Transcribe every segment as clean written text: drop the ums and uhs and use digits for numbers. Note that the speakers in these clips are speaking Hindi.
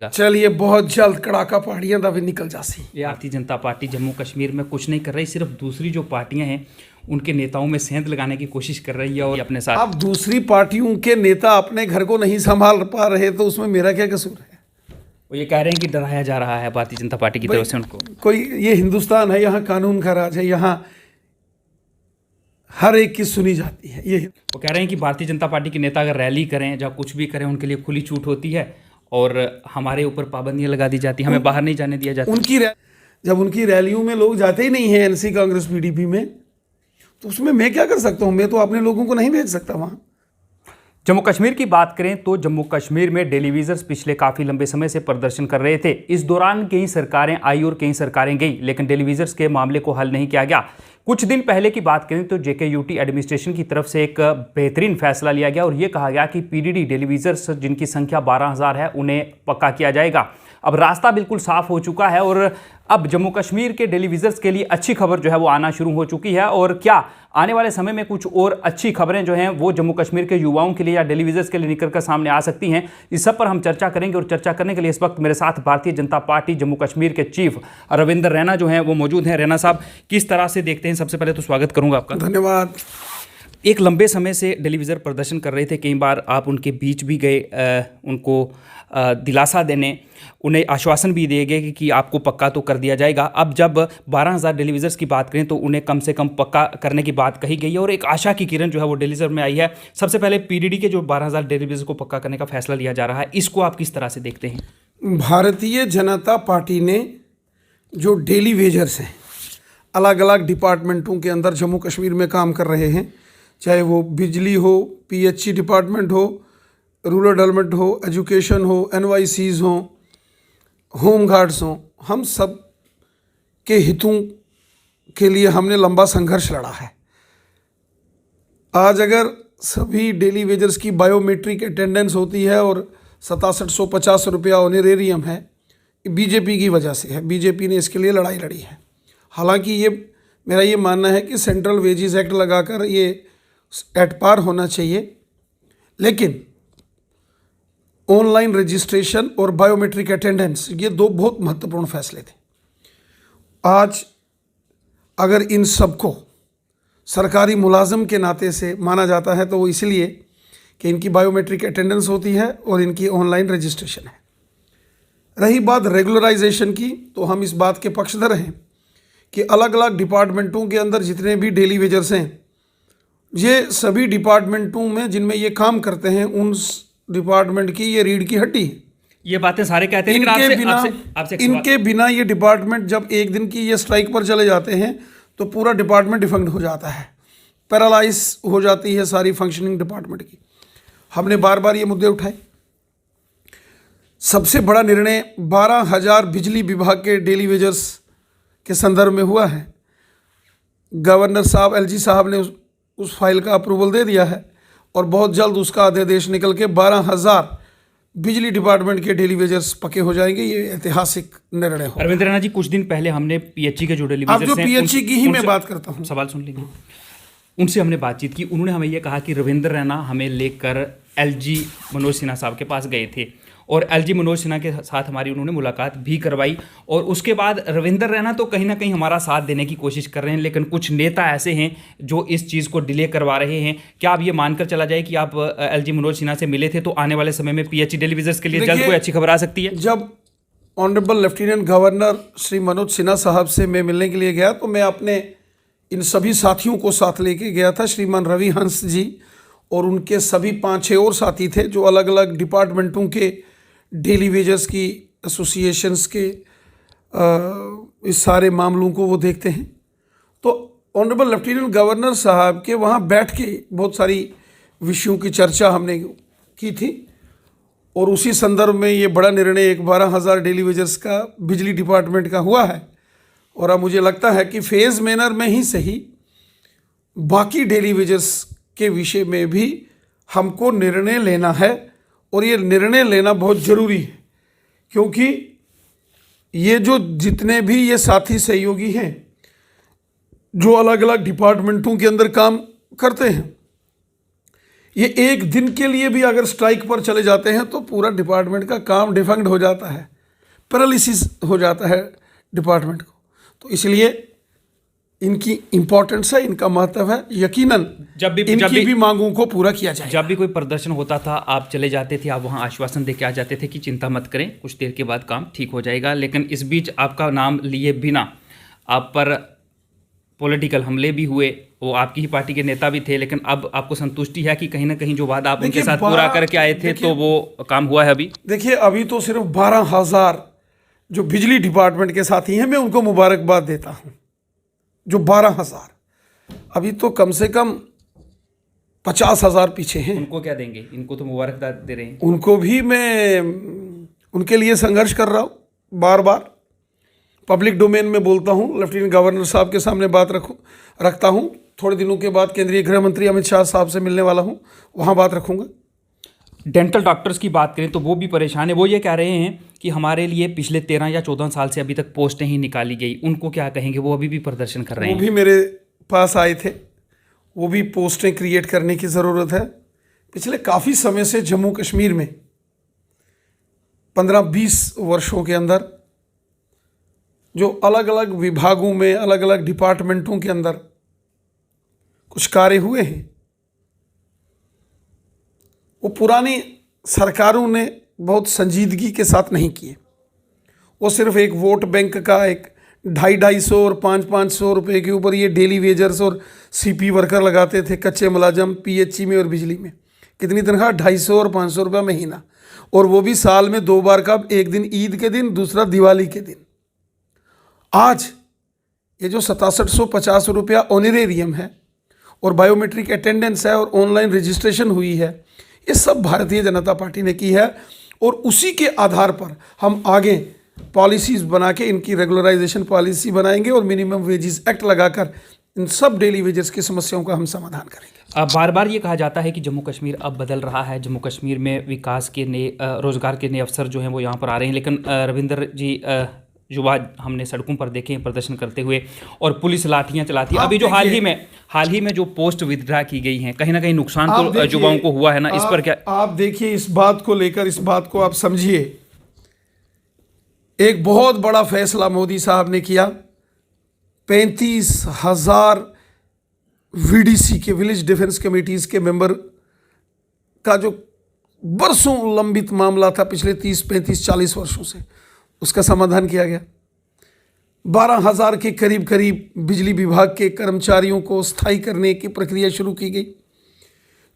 चलिए बहुत जल्द कड़ाका पहाड़ियां दा भी निकल जासी। ये भारतीय जनता पार्टी जम्मू कश्मीर में कुछ नहीं कर रही, सिर्फ दूसरी जो पार्टियां हैं उनके नेताओं में सेंध लगाने की कोशिश कर रही है और अपने साथ। अब दूसरी पार्टियों के नेता अपने घर को नहीं संभाल पा रहे तो उसमें मेरा क्या कसूर है? वो ये कह रहे हैं कि डराया जा रहा है भारतीय जनता पार्टी की तरफ से उनको। कोई ये हिंदुस्तान है, यहाँ कानून का राज है, यहाँ हर एक की सुनी जाती है। ये वो कह रहे हैं कि भारतीय जनता पार्टी के नेता अगर रैली करें या कुछ भी करें उनके लिए खुली छूट होती है और हमारे ऊपर पाबंदियां लगा दी जाती, हमें बाहर नहीं जाने दिया जाता। जब उनकी रैलियों में लोग जाते ही नहीं है एनसी कांग्रेस पीडीपी में, तो उसमें मैं क्या कर सकता हूँ? मैं तो अपने लोगों को नहीं भेज सकता वहाँ। जम्मू कश्मीर की बात करें तो जम्मू कश्मीर में डेलीविजर्स पिछले काफ़ी लंबे समय से प्रदर्शन कर रहे थे। इस दौरान कई सरकारें आई और कई सरकारें गई, लेकिन डेलीविजर्स के मामले को हल नहीं किया गया। कुछ दिन पहले की बात करें तो जेकेयूटी एडमिनिस्ट्रेशन की तरफ से एक बेहतरीन फैसला लिया गया और ये कहा गया कि पीडीडी डेलीविजर्स जिनकी संख्या 12,000 है उन्हें पक्का किया जाएगा। अब रास्ता बिल्कुल साफ हो चुका है और अब जम्मू कश्मीर के डेलीविजर्स के लिए अच्छी खबर जो है वो आना शुरू हो चुकी है। और क्या आने वाले समय में कुछ और अच्छी खबरें जो हैं वो जम्मू कश्मीर के युवाओं के लिए या डेलीविजर्स के लिए निकल कर सामने आ सकती हैं, इस सब पर हम चर्चा करेंगे। और चर्चा करने के लिए इस वक्त मेरे साथ भारतीय जनता पार्टी जम्मू कश्मीर के चीफ रविंद्र रैना जो हैं वो मौजूद हैं। रैना साहब, किस तरह से देखते हैं? सबसे पहले तो स्वागत करूंगा आपका। धन्यवाद। एक लंबे समय से डेलीविजर प्रदर्शन कर रहे थे, कई बार आप उनके बीच भी गए, उनको दिलासा देने, उन्हें आश्वासन भी दिए गए कि आपको पक्का तो कर दिया जाएगा। अब जब 12,000 डेलीविजर्स की बात करें तो उन्हें कम से कम पक्का करने की बात कही गई है और एक आशा की किरण जो है वो डेलीविजर में आई है। सबसे पहले पीडीडी के जो 12,000 डेलीविजर्स को पक्का करने का फैसला लिया जा रहा है, इसको आप किस तरह से देखते हैं? भारतीय जनता पार्टी ने जो डेलीवेजर्स हैं अलग अलग डिपार्टमेंटों के अंदर जम्मू कश्मीर में काम कर रहे हैं, चाहे वो बिजली हो, पीएचई डिपार्टमेंट हो, रूरल डेवलपमेंट हो, एजुकेशन हो, एनवाईसीज हो, होम गार्ड्स हो, हम सब के हितों के लिए हमने लंबा संघर्ष लड़ा है। आज अगर सभी डेली वेजर्स की बायोमेट्रिक अटेंडेंस होती है और 6750 रुपया ऑनरेरियम है, बीजेपी की वजह से है। बीजेपी ने इसके लिए लड़ाई लड़ी है। हालांकि ये मेरा ये मानना है कि सेंट्रल वेजेस एक्ट लगाकर ये एट पार होना चाहिए, लेकिन ऑनलाइन रजिस्ट्रेशन और बायोमेट्रिक अटेंडेंस ये दो बहुत महत्वपूर्ण फैसले थे। आज अगर इन सबको सरकारी मुलाजिम के नाते से माना जाता है तो वो इसलिए कि इनकी बायोमेट्रिक अटेंडेंस होती है और इनकी ऑनलाइन रजिस्ट्रेशन है। रही बात रेगुलराइजेशन की, तो हम इस बात के पक्षधर हैं कि अलग अलग डिपार्टमेंटों के अंदर जितने भी डेली वेजर्स हैं, ये सभी डिपार्टमेंटों में जिनमें ये काम करते हैं उन डिपार्टमेंट की ये रीढ़ की हड्डी है। ये बातें सारे कहते हैं, इनके बिना ये डिपार्टमेंट जब एक दिन की ये स्ट्राइक पर चले जाते हैं तो पूरा डिपार्टमेंट डिफंक्ट हो जाता है, पैरालाइज हो जाती है सारी फंक्शनिंग डिपार्टमेंट की। हमने बार बार ये मुद्दे उठाए। सबसे बड़ा निर्णय 12,000 बिजली विभाग के डेली वेजर्स के संदर्भ में हुआ है। गवर्नर साहब एलजी साहब ने उस फाइल का अप्रूवल दे दिया है और बहुत जल्द उसका अध्यादेश निकल के 12,000 बिजली डिपार्टमेंट के डेली वेजर्स पक्के हो जाएंगे। ये ऐतिहासिक निर्णय हो। रविंद्र रैना जी, कुछ दिन पहले हमने पीएचई के जो डेली वेजर्स हैं, अब जो पीएचई की ही मैं बात करता हूँ, सवाल सुन लीजिए। उनसे हमने बातचीत की, उन्होंने हमें ये कहा कि रविंद्र रैना हमें लेकर एलजी मनोज सिन्हा साहब के पास गए थे और एलजी मनोज सिन्हा के साथ हमारी उन्होंने मुलाकात भी करवाई और उसके बाद रविंद्र रैना तो कहीं ना कहीं हमारा साथ देने की कोशिश कर रहे हैं, लेकिन कुछ नेता ऐसे हैं जो इस चीज़ को डिले करवा रहे हैं। क्या आप ये मानकर चला जाए कि आप एलजी मनोज सिन्हा से मिले थे तो आने वाले समय में पीएचई डेलीविजर्स के लिए जल्द कोई अच्छी खबर आ सकती है? जब honourable lieutenant governor Shri Manoj Sinha साहब से मैं मिलने के लिए गया तो मैं अपने इन सभी साथियों को साथ लेके गया था। श्रीमान रवि हंस जी और उनके सभी 5-6 और साथी थे जो अलग अलग डिपार्टमेंटों के डेली वेजर्स की एसोसिएशंस के इस सारे मामलों को वो देखते हैं। तो ऑनरेबल लेफ्टिनेंट गवर्नर साहब के वहाँ बैठ के बहुत सारी विषयों की चर्चा हमने की थी और उसी संदर्भ में ये बड़ा निर्णय एक 12,000 डेली वेजर्स का बिजली डिपार्टमेंट का हुआ है। और अब मुझे लगता है कि फेज़ मैनर में ही सही बाकी डेली वेजर्स के विषय में भी हमको निर्णय लेना है और ये निर्णय लेना बहुत ज़रूरी है, क्योंकि ये जो जितने भी ये साथी सहयोगी हैं जो अलग अलग डिपार्टमेंटों के अंदर काम करते हैं, ये एक दिन के लिए भी अगर स्ट्राइक पर चले जाते हैं तो पूरा डिपार्टमेंट का काम डिफंक्ट हो जाता है, पैरालिसिस हो जाता है डिपार्टमेंट को। तो इसलिए इनकी इम्पोर्टेंस है, इनका महत्व है, यकीनन इनकी भी मांगों को पूरा किया जाए। जब भी कोई प्रदर्शन होता था आप चले जाते थे, आप वहां आश्वासन दे के आ जाते थे कि चिंता मत करें, कुछ देर के बाद काम ठीक हो जाएगा। लेकिन इस बीच आपका नाम लिए बिना आप पर पॉलिटिकल हमले भी हुए, वो आपकी ही पार्टी के नेता भी थे, लेकिन अब आपको संतुष्टि है कि कहीं ना कहीं जो वादा आप उनके साथ पूरा करके आए थे तो वो काम हुआ है अभी? देखिए, अभी तो सिर्फ 12,000 जो बिजली डिपार्टमेंट के साथी हैं, मैं उनको मुबारकबाद देता हूं। जो 12,000, अभी तो कम से कम 50,000 पीछे हैं। उनको क्या देंगे? इनको तो मुबारकबाद दे रहे हैं। उनको भी मैं उनके लिए संघर्ष कर रहा हूँ, बार बार पब्लिक डोमेन में बोलता हूँ, लेफ्टिनेंट गवर्नर साहब के सामने बात रखता हूँ। थोड़े दिनों के बाद केंद्रीय गृह मंत्री अमित शाह साहब से मिलने वाला हूँ, वहाँ बात रखूँगा। डेंटल डॉक्टर्स की बात करें तो वो भी परेशान है। वो ये कह रहे हैं कि हमारे लिए पिछले 13 या 14 साल से अभी तक पोस्टें ही निकाली गई। उनको क्या कहेंगे? वो अभी भी प्रदर्शन कर रहे हैं। वो भी मेरे पास आए थे, वो भी पोस्टें क्रिएट करने की ज़रूरत है। पिछले काफ़ी समय से जम्मू कश्मीर में 15-20 वर्षों के अंदर जो अलग अलग विभागों में, अलग अलग डिपार्टमेंटों के अंदर कुछ कार्य हुए हैं, वो पुरानी सरकारों ने बहुत संजीदगी के साथ नहीं किए। वो सिर्फ एक वोट बैंक का एक 250 और 500 रुपये के ऊपर ये डेली वेजर्स और सीपी वर्कर लगाते थे, कच्चे मुलाजम पीएचई में और बिजली में। कितनी तनख्वाह? 250 और 500 रुपये महीना, और वो भी साल में 2 बार का, एक दिन ईद के दिन, दूसरा दिवाली के दिन। आज ये जो 6750 रुपया ऑनरेरियम है और बायोमेट्रिक अटेंडेंस है और ऑनलाइन रजिस्ट्रेशन हुई है, ये सब भारतीय जनता पार्टी ने की है। और उसी के आधार पर हम आगे पॉलिसीज़ बना के इनकी रेगुलराइजेशन पॉलिसी बनाएंगे और मिनिमम वेजेस एक्ट लगाकर इन सब डेली वेजेस की समस्याओं का हम समाधान करेंगे। बार बार ये कहा जाता है कि जम्मू कश्मीर अब बदल रहा है, जम्मू कश्मीर में विकास के नए, रोजगार के नए अवसर जो हैं वो यहाँ पर आ रहे हैं। लेकिन रविंदर जी, युवा हमने सड़कों पर देखे हैं प्रदर्शन करते हुए, और पुलिस लाठियां चलाती है। अभी जो हाल ही में जो पोस्ट विथड्रा की गई हैं, कहीं ना कहीं नुकसान तो युवाओं को हुआ है ना, इस पर क्या आप देखिए? इस बात को लेकर, इस बात को आप समझिए। एक बहुत बड़ा फैसला मोदी साहब ने किया। 35,000 वीडीसी के, विलेज डिफेंस कमेटीज के मेंबर का जो बरसों लंबित मामला था, पिछले 30, 35, 40 वर्षों से, उसका समाधान किया गया। 12,000 के करीब बिजली विभाग के कर्मचारियों को स्थायी करने की प्रक्रिया शुरू की गई।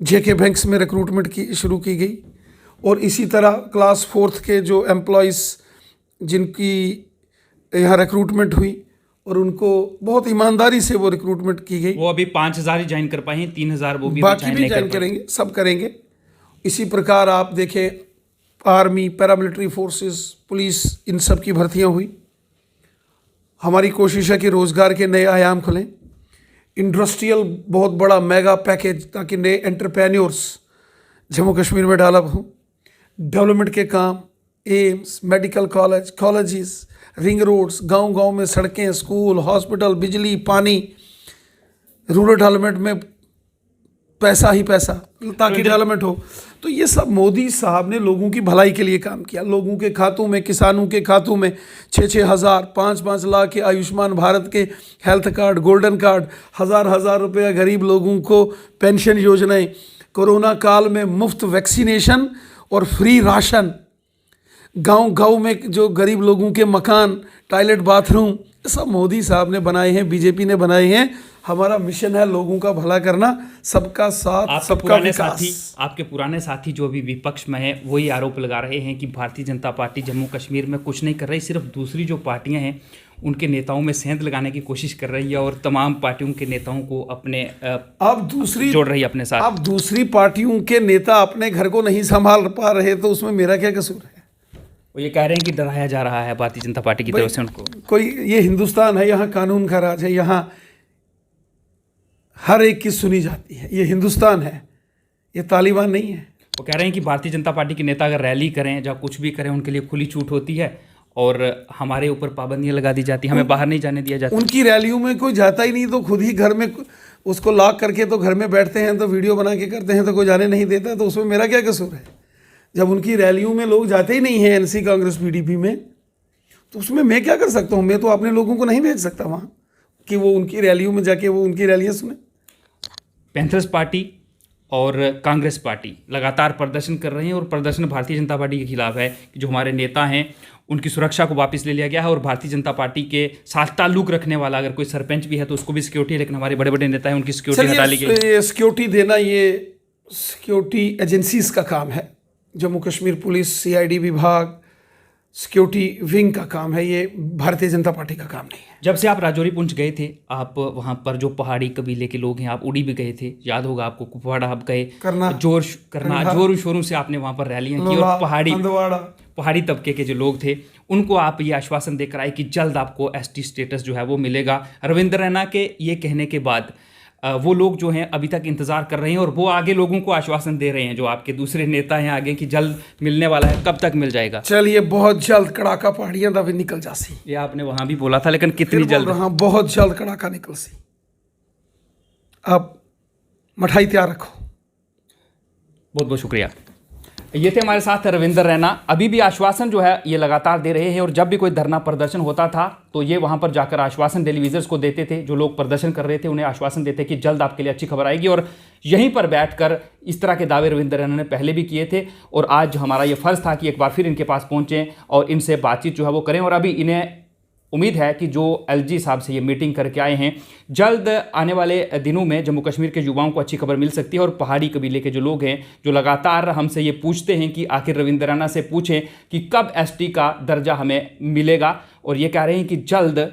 जेके बैंक्स में रिक्रूटमेंट शुरू की गई। और इसी तरह क्लास 4th के जो एम्प्लॉयज़ जिनकी यहाँ रिक्रूटमेंट हुई और उनको बहुत ईमानदारी से वो रिक्रूटमेंट की गई, वो अभी 5,000 ही ज्वाइन कर पाए हैं, 3,000 वो भी बाकी भी ज्वाइन करेंगे, सब करेंगे। इसी प्रकार आप देखें, आर्मी, पैरामिलिट्री फोर्सेस, पुलिस, इन सब की भर्तियां हुई। हमारी कोशिश है कि रोज़गार के नए आयाम खुलें। इंडस्ट्रियल बहुत बड़ा मेगा पैकेज, ताकि नए एंटरप्रेन्योर्स जम्मू कश्मीर में डेवलप हों। डेवलपमेंट के काम, AIIMS, medical colleges, ring roads, गांव में सड़कें, स्कूल, हॉस्पिटल, बिजली, पानी, रूरल डेवलपमेंट में पैसा ही पैसा, ताकि डेवलपमेंट हो। तो ये सब मोदी साहब ने लोगों की भलाई के लिए काम किया। लोगों के खातों में, किसानों के खातों में 6-6 हज़ार, 5-5 लाख के आयुष्मान भारत के हेल्थ कार्ड, गोल्डन कार्ड, हज़ार रुपया गरीब लोगों को पेंशन योजनाएं, कोरोना काल में मुफ्त वैक्सीनेशन और फ्री राशन, गांव में जो गरीब लोगों के मकान, टॉयलेट, बाथरूम, ये सब मोदी साहब ने बनाए हैं, बीजेपी ने बनाए हैं। हमारा मिशन है लोगों का भला करना, सबका साथ, सबका विकास। आपके पुराने साथी जो अभी विपक्ष में है, वही आरोप लगा रहे हैं कि भारतीय जनता पार्टी जम्मू कश्मीर में कुछ नहीं कर रही, सिर्फ दूसरी जो पार्टियां हैं उनके नेताओं में सेंध लगाने की कोशिश कर रही है और तमाम पार्टियों के नेताओं को अपने जोड़ रही है अपने साथ। अब दूसरी पार्टियों के नेता अपने घर को नहीं संभाल पा रहे तो उसमें मेरा क्या कसूर है? वो ये कह रहे हैं कि डराया जा रहा है भारतीय जनता पार्टी की तरफ से उनको। कोई, ये हिंदुस्तान है, यहाँ कानून का राज है, यहाँ हर एक की सुनी जाती है। ये हिंदुस्तान है, ये तालिबान नहीं है। वो कह रहे हैं कि भारतीय जनता पार्टी के नेता अगर रैली करें या कुछ भी करें, उनके लिए खुली छूट होती है और हमारे ऊपर पाबंदियां लगा दी जाती हैं, हमें बाहर नहीं जाने दिया जाता। उनकी रैलियों में कोई जाता ही नहीं तो खुद ही घर में उसको लॉक करके तो घर में बैठते हैं, तो वीडियो बना के करते हैं, तो कोई जाने नहीं देता, तो उसमें मेरा क्या कसूर है? जब उनकी रैलियों में लोग जाते ही नहीं हैं एनसी कांग्रेस पीडीपी में, तो उसमें मैं क्या कर सकता हूँ? मैं तो अपने लोगों को नहीं भेज सकता वहाँ कि वो उनकी रैलियों में जाके वो उनकी रैलियाँ सुने। पैंथर्स पार्टी और कांग्रेस पार्टी लगातार प्रदर्शन कर रहे हैं और प्रदर्शन भारतीय जनता पार्टी के खिलाफ है कि जो हमारे नेता हैं उनकी सुरक्षा को वापस ले लिया गया है, और भारतीय जनता पार्टी के साथ ताल्लुक रखने वाला अगर कोई सरपंच भी है तो उसको भी सिक्योरिटी है, लेकिन हमारे बड़े बड़े नेता हैं उनकी सिक्योरिटी हटा ली गई। ये सिक्योरिटी देना ये सिक्योरिटी एजेंसीज का काम है। जम्मू कश्मीर पुलिस, सीआईडी विभाग, सिक्योरिटी विंग का काम है, ये भारतीय जनता पार्टी का काम नहीं है। जब से आप राजौरी पुंछ गए थे, आप वहाँ पर जो पहाड़ी कबीले के लोग हैं, आप उड़ी भी गए थे, याद होगा आपको, कुपवाड़ा आप गए, जोर शोरों से आपने वहाँ पर रैलियाँ की, और पहाड़ी तबके के जो लोग थे उनको आप ये आश्वासन देकर आए कि जल्द आपको एसटी स्टेटस जो है वो मिलेगा। रविंद्र रैना के ये कहने के बाद वो लोग जो हैं अभी तक इंतज़ार कर रहे हैं, और वो आगे लोगों को आश्वासन दे रहे हैं, जो आपके दूसरे नेता हैं आगे, कि जल्द मिलने वाला है। कब तक मिल जाएगा? चलिए, बहुत जल्द कड़ाका पहाड़ियाँ दावे निकल जासी, ये आपने वहाँ भी बोला था, लेकिन कितनी जल्द? हाँ, बहुत जल्द कड़ाका निकल सी। आप मिठाई तैयार रखो। बहुत बहुत शुक्रिया। ये थे हमारे साथ रविंद्र रैना। अभी भी आश्वासन जो है ये लगातार दे रहे हैं, और जब भी कोई धरना प्रदर्शन होता था तो ये वहाँ पर जाकर आश्वासन टेलीविजर्स को देते थे। जो लोग प्रदर्शन कर रहे थे उन्हें आश्वासन देते कि जल्द आपके लिए अच्छी खबर आएगी, और यहीं पर बैठकर इस तरह के दावे रविंद्र रैना ने पहले भी किए थे। और आज हमारा ये फ़र्ज़ था कि एक बार फिर इनके पास पहुँचें और इनसे बातचीत जो है वो करें। और अभी इन्हें उम्मीद है कि जो एलजी साहब से ये मीटिंग करके आए हैं, जल्द आने वाले दिनों में जम्मू कश्मीर के युवाओं को अच्छी खबर मिल सकती है। और पहाड़ी कबीले के जो लोग हैं, जो लगातार हमसे ये पूछते हैं कि आखिर रविंद्र रैना से पूछें कि कब एसटी का दर्जा हमें मिलेगा, और ये कह रहे हैं कि जल्द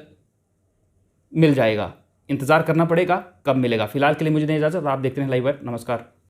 मिल जाएगा। इंतज़ार करना पड़ेगा कब मिलेगा। फिलहाल के लिए मुझे दें इजाज़त। आप देखते हैं लाइव। नमस्कार।